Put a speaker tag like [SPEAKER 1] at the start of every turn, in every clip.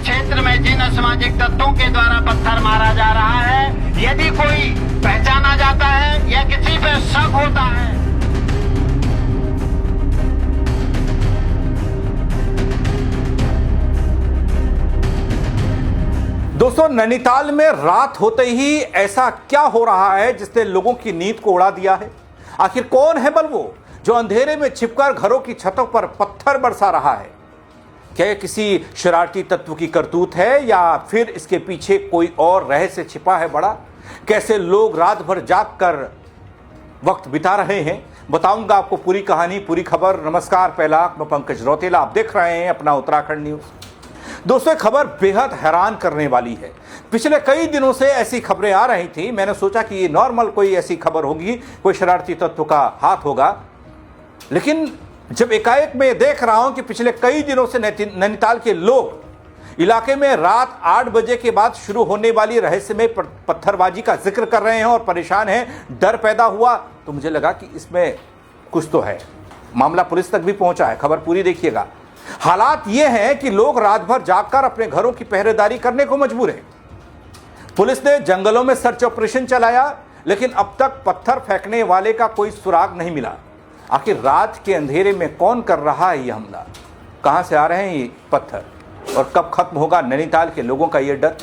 [SPEAKER 1] क्षेत्र में जिन असामाजिक तत्वों के द्वारा पत्थर मारा जा रहा है, यदि कोई पहचाना जाता है या किसी पे शक होता है,
[SPEAKER 2] दोस्तों, नैनीताल में रात होते ही ऐसा क्या हो रहा है जिसने लोगों की नींद को उड़ा दिया है? आखिर कौन है बलवो जो अंधेरे में छिपकर घरों की छतों पर पत्थर बरसा रहा है? क्या यह किसी शरारती तत्व की करतूत है या फिर इसके पीछे कोई और रहस्य छिपा है बड़ा? कैसे लोग रात भर जाग कर वक्त बिता रहे हैं, बताऊंगा आपको पूरी कहानी, पूरी खबर। नमस्कार, पहला मैं पंकज रौतेला, आप देख रहे हैं अपना उत्तराखंड न्यूज। दोस्तों, खबर बेहद हैरान करने वाली है। पिछले कई दिनों से ऐसी खबरें आ रही थी, मैंने सोचा कि ये नॉर्मल कोई ऐसी खबर होगी, कोई शरारती तत्व का हाथ होगा। लेकिन जब एकाएक मैं देख रहा हूं कि पिछले कई दिनों से नैनीताल के लोग इलाके में रात 8 बजे के बाद शुरू होने वाली रहस्यमय पत्थरबाजी का जिक्र कर रहे हैं और परेशान हैं, डर पैदा हुआ, तो मुझे लगा कि इसमें कुछ तो है। मामला पुलिस तक भी पहुंचा है, खबर पूरी देखिएगा। हालात ये हैं कि लोग रात भर जागकर अपने घरों की पहरेदारी करने को मजबूर हैं। पुलिस ने जंगलों में सर्च ऑपरेशन चलाया, लेकिन अब तक पत्थर फेंकने वाले का कोई सुराग नहीं मिला। आखिर रात के अंधेरे में कौन कर रहा है ये हमला? कहां से आ रहे हैं ये पत्थर और कब खत्म होगा नैनीताल के लोगों का ये डर?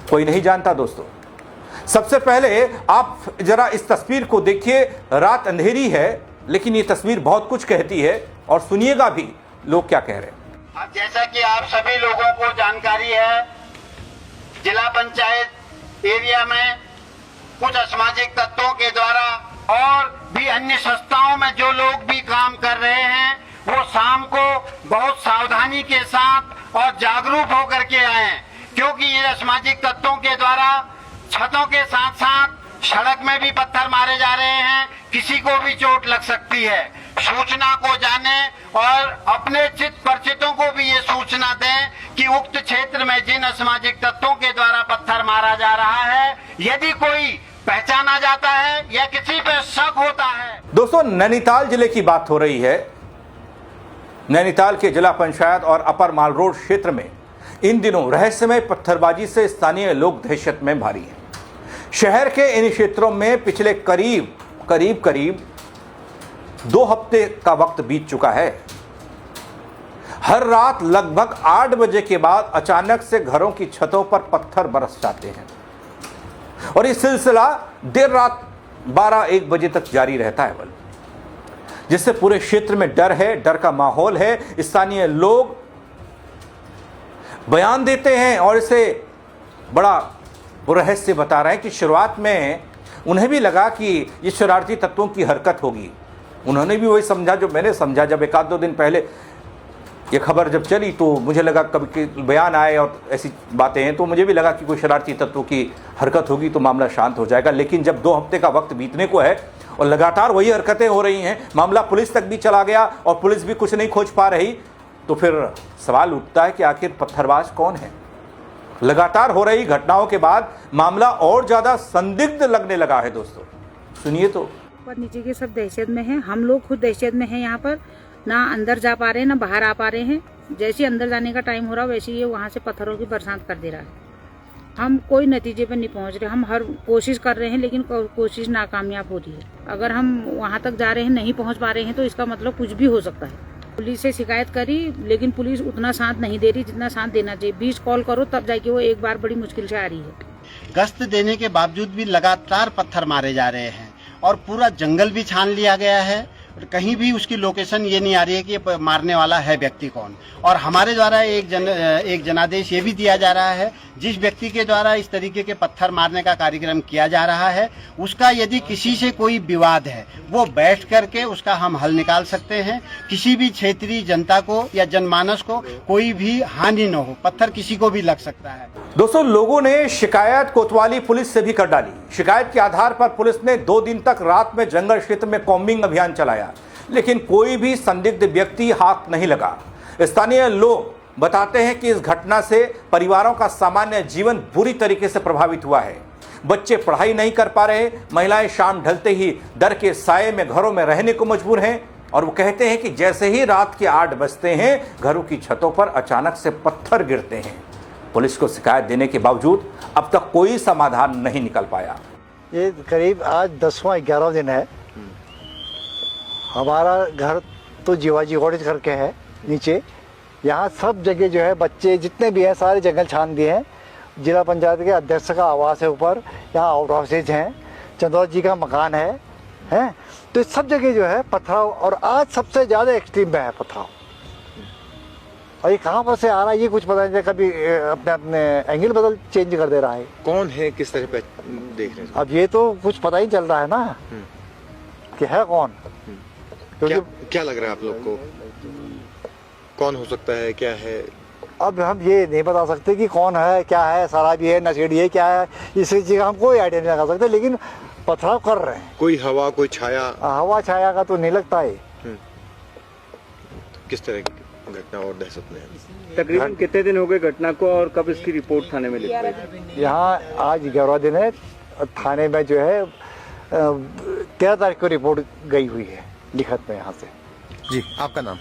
[SPEAKER 2] कोई नहीं जानता दोस्तों। सबसे पहले आप जरा इस तस्वीर को देखिए। रात अंधेरी है, लेकिन ये तस्वीर बहुत कुछ कहती है और सुनिएगा भी लोग क्या कह रहे हैं।
[SPEAKER 1] अब जैसा कि आप सभी लोगों को जानकारी है, जिला पंचायत एरिया में कुछ असामाजिक तत्वों के द्वारा और भी अन्य संस्थाओं में जो लोग भी काम कर रहे हैं, वो शाम को बहुत सावधानी के साथ और जागरूक होकर के आए, क्योंकि ये असामाजिक तत्वों के द्वारा छतों के साथ साथ सड़क में भी पत्थर मारे जा रहे हैं। किसी को भी चोट लग सकती है। सूचना को जाने और अपने चित परिचितों को भी ये सूचना दें कि उक्त क्षेत्र में जिन असामाजिक तत्वों के द्वारा पत्थर मारा जा रहा है, यदि कोई पहचाना जाता है या किसी पे शक होता है।
[SPEAKER 2] दोस्तों, नैनीताल जिले की बात हो रही है। नैनीताल के जिला पंचायत और अपर माल रोड क्षेत्र में इन दिनों रहस्यमय पत्थरबाजी से स्थानीय लोग दहशत में भारी हैं। शहर के इन क्षेत्रों में पिछले करीब 2 हफ्ते का वक्त बीत चुका है। हर रात लगभग 8 बजे के बाद अचानक से घरों की छतों पर पत्थर बरस जाते हैं और ये सिलसिला देर रात 12-1 बजे तक जारी रहता है, जिससे पूरे क्षेत्र में डर है, डर का माहौल है। स्थानीय लोग बयान देते हैं और इसे बड़ा रहस्य बता रहे हैं कि शुरुआत में उन्हें भी लगा कि ये शरारती तत्वों की हरकत होगी। उन्होंने भी वही समझा जो मैंने समझा। जब 1-2 दिन पहले ये खबर जब चली तो मुझे लगा कभी बयान आए और ऐसी बातें हैं, तो मुझे भी लगा कि कोई शरारती तत्वों की हरकत होगी तो मामला शांत हो जाएगा। लेकिन जब 2 हफ्ते का वक्त बीतने को है और लगातार वही हरकतें हो रही हैं, मामला पुलिस तक भी चला गया और पुलिस भी कुछ नहीं खोज पा रही, तो फिर सवाल उठता है कि आखिर पत्थरबाज कौन है? लगातार हो रही घटनाओं के बाद मामला और ज्यादा संदिग्ध लगने लगा है। दोस्तों सुनिए तो।
[SPEAKER 3] ऊपर नीचे के सब दहशत में हैं, हम लोग खुद दहशत में हैं। यहाँ पर ना अंदर जा पा रहे हैं ना बाहर आ पा रहे हैं। जैसे अंदर जाने का टाइम हो रहा वैसे ये वहाँ से पत्थरों की बरसात कर दे रहा है। हम कोई नतीजे पर नहीं पहुँच रहे। हम हर कोशिश कर रहे हैं लेकिन कोशिश नाकामयाब हो रही है। अगर हम वहाँ तक जा रहे हैं नहीं पहुँच पा रहे हैं तो इसका मतलब कुछ भी हो सकता है। पुलिस से शिकायत करी लेकिन पुलिस उतना साथ नहीं दे रही जितना साथ देना चाहिए। 20 कॉल करो तब जाके वो एक बार बड़ी मुश्किल से आ रही है।
[SPEAKER 1] गश्त देने के बावजूद भी लगातार पत्थर मारे जा रहे हैं और पूरा जंगल भी छान लिया गया है। कहीं भी उसकी लोकेशन ये नहीं आ रही है कि मारने वाला है व्यक्ति कौन। और हमारे द्वारा एक जनादेश ये भी दिया जा रहा है, जिस व्यक्ति के द्वारा इस तरीके के पत्थर मारने का कार्यक्रम किया जा रहा है, उसका यदि किसी से कोई विवाद है वो बैठ करके उसका हम हल निकाल सकते हैं। किसी भी क्षेत्रीय जनता को या जनमानस को कोई भी हानि न हो, पत्थर किसी को भी लग सकता है।
[SPEAKER 2] दोस्तों, लोगों ने शिकायत कोतवाली पुलिस से भी कर डाली। शिकायत के आधार पर पुलिस ने 2 दिन तक रात में जंगल क्षेत्र में कॉम्बिंग अभियान चलाया, लेकिन कोई भी संदिग्ध व्यक्ति हाथ नहीं लगा। स्थानीय लोग बताते हैं कि इस घटना से परिवारों का सामान्य जीवन बुरी तरीके से प्रभावित हुआ है। बच्चे पढ़ाई नहीं कर पा रहे, महिलाएं शाम ढलते ही डर के साए में घरों में रहने को मजबूर हैं और वो कहते हैं कि जैसे ही रात के 8 बजते हैं घरों की छतों पर अचानक से पत्थर गिरते हैं। पुलिस को शिकायत देने के बावजूद अब तक कोई समाधान नहीं निकल पाया।
[SPEAKER 4] ये करीब आज 10वां 11वां दिन है। हमारा घर तो जीवाजी कॉटेज करके है नीचे। यहाँ सब जगह जो है बच्चे जितने भी हैं सारे जंगल छान दिए हैं। जिला पंचायत के अध्यक्ष का आवास है ऊपर, यहाँ आउट हाउसेज हैं, चंदौर जी का मकान है। तो इस सब जगह जो है पथराव, और आज सबसे ज़्यादा एक्सट्रीम में है पथराव। और ये कहाँ पर से आ रहा है ये कुछ पता नहीं। कभी अपने एंगल बदल चेंज कर दे रहा है।
[SPEAKER 5] कौन है, किस तरह पे देख रहे हैं?
[SPEAKER 4] अब ये तो कुछ पता ही चल रहा है ना कि है कौन। क्योंकि
[SPEAKER 5] क्या लग रहा है आप लोग को, कौन हो सकता है, क्या है?
[SPEAKER 4] अब हम ये नहीं बता सकते कि कौन है, क्या है, शराबी है, नशेड़ी है, क्या है, इस चीज़ का हम कोई आइडिया नहीं लगा सकते। लेकिन पथराव कर रहे हैं।
[SPEAKER 5] कोई हवा, कोई छाया?
[SPEAKER 4] हवा छाया का तो नहीं लगता है।
[SPEAKER 5] किस तरह की घटना और दहशत में है?
[SPEAKER 6] तकरीबन कितने दिन हो गए घटना को और कब इसकी रिपोर्ट थाने में लिखी गई?
[SPEAKER 4] यहाँ आज 11वां दिन है। थाने में जो है 13 तारीख को रिपोर्ट गई हुई है लिखत में यहाँ से।
[SPEAKER 5] जी, आपका नाम?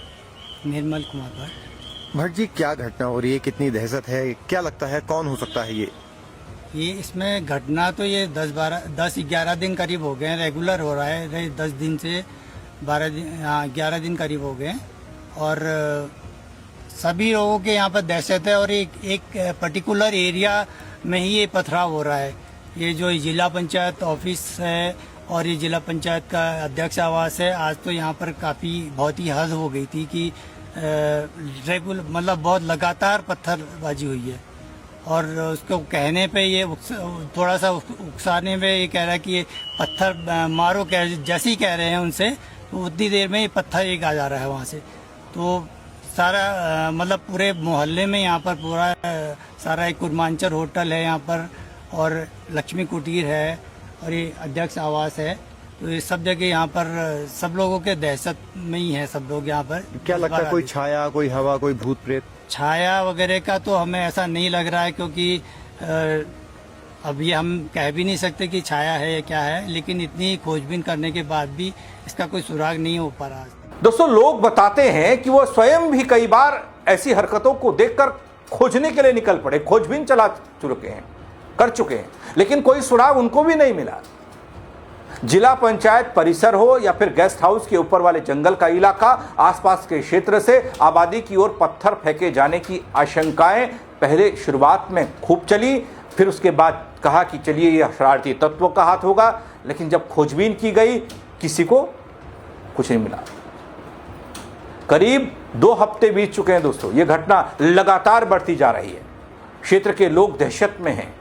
[SPEAKER 7] निर्मल कुमार भट्ट।
[SPEAKER 5] भट्ट जी, क्या घटना हो रही है, कितनी दहशत है, क्या लगता है कौन हो सकता है ये?
[SPEAKER 7] इसमें घटना तो ये 10-11 दिन करीब हो गए, रेगुलर हो रहा है। 10 दिन से 11 दिन करीब हो गए। और सभी लोगों के यहाँ पर दहशत है। और एक पर्टिकुलर एरिया में ही ये पथराव हो रहा है। ये जो जिला पंचायत ऑफिस है और ये जिला पंचायत का अध्यक्ष आवास है, आज तो यहाँ पर बहुत ही हद हो गई थी कि रेगुलर मतलब बहुत लगातार पत्थरबाजी हुई है। और उसको कहने पे ये थोड़ा सा उकसाने पे ये कह रहा है कि ये पत्थर मारो, जैसे ही कह रहे हैं उनसे तो उतनी देर में ये पत्थर एक आ जा रहा है वहाँ से। तो सारा मतलब पूरे मोहल्ले में यहाँ पर पूरा सारा एक कुर्मांचल होटल है यहाँ पर, और लक्ष्मी कुटीर है, और ये अध्यक्ष आवास है। तो ये सब जगह यहाँ पर सब लोगों के दहशत में ही है सब लोग यहाँ पर।
[SPEAKER 5] क्या लगता है, कोई छाया, कोई हवा, कोई भूत प्रेत?
[SPEAKER 7] छाया वगैरह का तो हमें ऐसा नहीं लग रहा है, क्योंकि अभी हम कह भी नहीं सकते कि छाया है या क्या है। लेकिन इतनी खोजबीन करने के बाद भी इसका कोई सुराग नहीं हो पा रहा।
[SPEAKER 2] दोस्तों, लोग बताते हैं कि वो स्वयं भी कई बार ऐसी हरकतों को देखकर खोजने के लिए निकल पड़े, खोजबीन कर चुके हैं, लेकिन कोई सुराग उनको भी नहीं मिला। जिला पंचायत परिसर हो या फिर गेस्ट हाउस के ऊपर वाले जंगल का इलाका, आसपास के क्षेत्र से आबादी की ओर पत्थर फेंके जाने की आशंकाएं पहले शुरुआत में खूब चली। फिर उसके बाद कहा कि चलिए यह शरारती तत्वों का हाथ होगा, लेकिन जब खोजबीन की गई किसी को कुछ नहीं मिला। करीब 2 हफ्ते बीत चुके हैं दोस्तों, यह घटना लगातार बढ़ती जा रही है। क्षेत्र के लोग दहशत में हैं।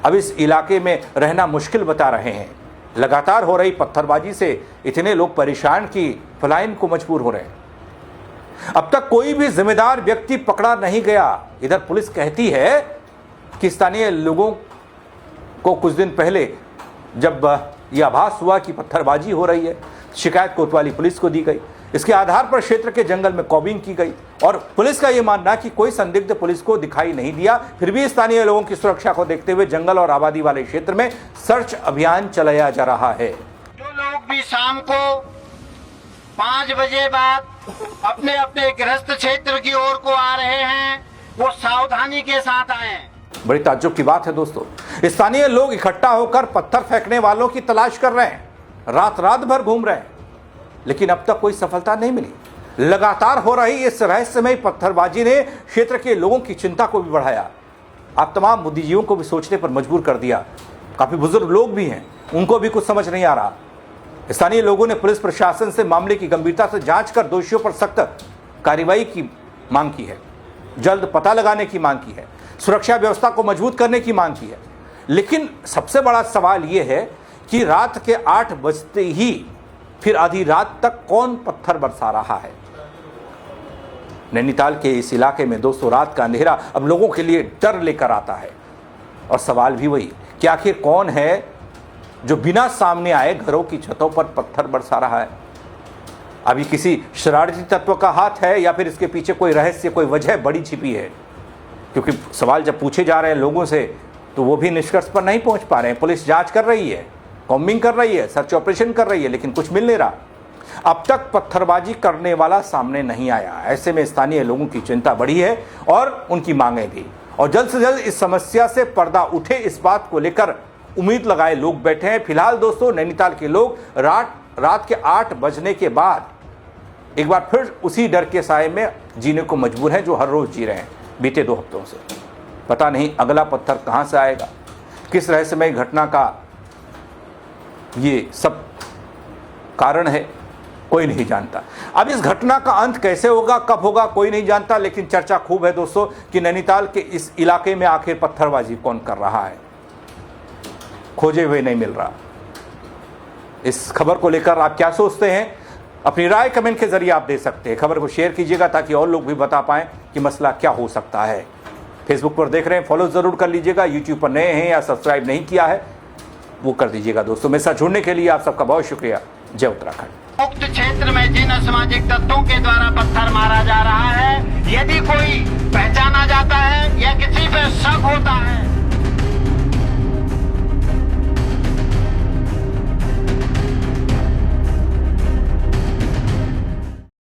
[SPEAKER 2] अब इस इलाके में रहना मुश्किल बता रहे हैं। लगातार हो रही पत्थरबाजी से इतने लोग परेशान कि पलायन को मजबूर हो रहे हैं। अब तक कोई भी जिम्मेदार व्यक्ति पकड़ा नहीं गया। इधर पुलिस कहती है कि स्थानीय लोगों को कुछ दिन पहले जब यह आभास हुआ कि पत्थरबाजी हो रही है, शिकायत कोतवाली पुलिस को दी गई। इसके आधार पर क्षेत्र के जंगल में कॉबिंग की गई और पुलिस का यह मानना कि कोई संदिग्ध पुलिस को दिखाई नहीं दिया। फिर भी स्थानीय लोगों की सुरक्षा को देखते हुए जंगल और आबादी वाले क्षेत्र में सर्च अभियान चलाया जा रहा है।
[SPEAKER 1] जो लोग भी शाम को 5 बजे बाद अपने अपने गृहस्थ क्षेत्र की ओर को आ रहे हैं, वो सावधानी के साथ आए।
[SPEAKER 2] बड़ी ताज्जुब की बात है दोस्तों, स्थानीय लोग इकट्ठा होकर पत्थर फेंकने वालों की तलाश कर रहे हैं, रात भर घूम रहे हैं, लेकिन अब तक कोई सफलता नहीं मिली। लगातार हो रही इस रहस्यमय पत्थरबाजी ने क्षेत्र के लोगों की चिंता को भी बढ़ाया। आप तमाम बुद्धिजीवियों को भी सोचने पर मजबूर कर दिया। काफी बुजुर्ग लोग भी हैं, उनको भी कुछ समझ नहीं आ रहा। स्थानीय लोगों ने पुलिस प्रशासन से मामले की गंभीरता से जांच कर दोषियों पर सख्त कार्रवाई की मांग की है, जल्द पता लगाने की मांग की है, सुरक्षा व्यवस्था को मजबूत करने की मांग की है। लेकिन सबसे बड़ा सवाल यह है कि रात के 8 बजते ही फिर आधी रात तक कौन पत्थर बरसा रहा है। नैनीताल के इस इलाके में दोस्तों रात का अंधेरा अब लोगों के लिए डर लेकर आता है। और सवाल भी वही कि आखिर कौन है जो बिना सामने आए घरों की छतों पर पत्थर बरसा रहा है। अभी किसी शरारती तत्व का हाथ है या फिर इसके पीछे कोई रहस्य, कोई वजह बड़ी छिपी है। क्योंकि सवाल जब पूछे जा रहे हैं लोगों से तो वो भी निष्कर्ष पर नहीं पहुंच पा रहे हैं। पुलिस जांच कर रही है, कॉम्बिंग कर रही है, सर्च ऑपरेशन कर रही है, लेकिन कुछ मिल नहीं रहा। अब तक पत्थरबाजी करने वाला सामने नहीं आया। ऐसे में स्थानीय लोगों की चिंता बढ़ी है और उनकी मांगें भी, और जल्द से जल्द इस समस्या से पर्दा उठे, इस बात को लेकर उम्मीद लगाए लोग बैठे हैं। फिलहाल दोस्तों, नैनीताल के लोग रात के 8 बजने के बाद एक बार फिर उसी डर के साए में जीने को मजबूर हैं जो हर रोज जी रहे हैं बीते 2 हफ्तों से। पता नहीं अगला पत्थर कहां से आएगा, किस रहस्यमय घटना का ये सब कारण है, कोई नहीं जानता। अब इस घटना का अंत कैसे होगा, कब होगा, कोई नहीं जानता, लेकिन चर्चा खूब है दोस्तों कि नैनीताल के इस इलाके में आखिर पत्थरबाजी कौन कर रहा है, खोजे हुए नहीं मिल रहा। इस खबर को लेकर आप क्या सोचते हैं, अपनी राय कमेंट के जरिए आप दे सकते हैं। खबर को शेयर कीजिएगा ताकि और लोग भी बता पाएं कि मसला क्या हो सकता है। फेसबुक पर देख रहे हैं, फॉलो जरूर कर लीजिएगा। यूट्यूब पर नए हैं या सब्सक्राइब नहीं किया है वो कर दीजिएगा दोस्तों। मेरे साथ जुड़ने के लिए आप सबका बहुत शुक्रिया। जय उत्तराखंड।
[SPEAKER 1] उक्त क्षेत्र में जिन असामाजिक तत्वों के द्वारा पत्थर मारा जा रहा है, यदि कोई पहचाना जाता है या किसी पे शक होता है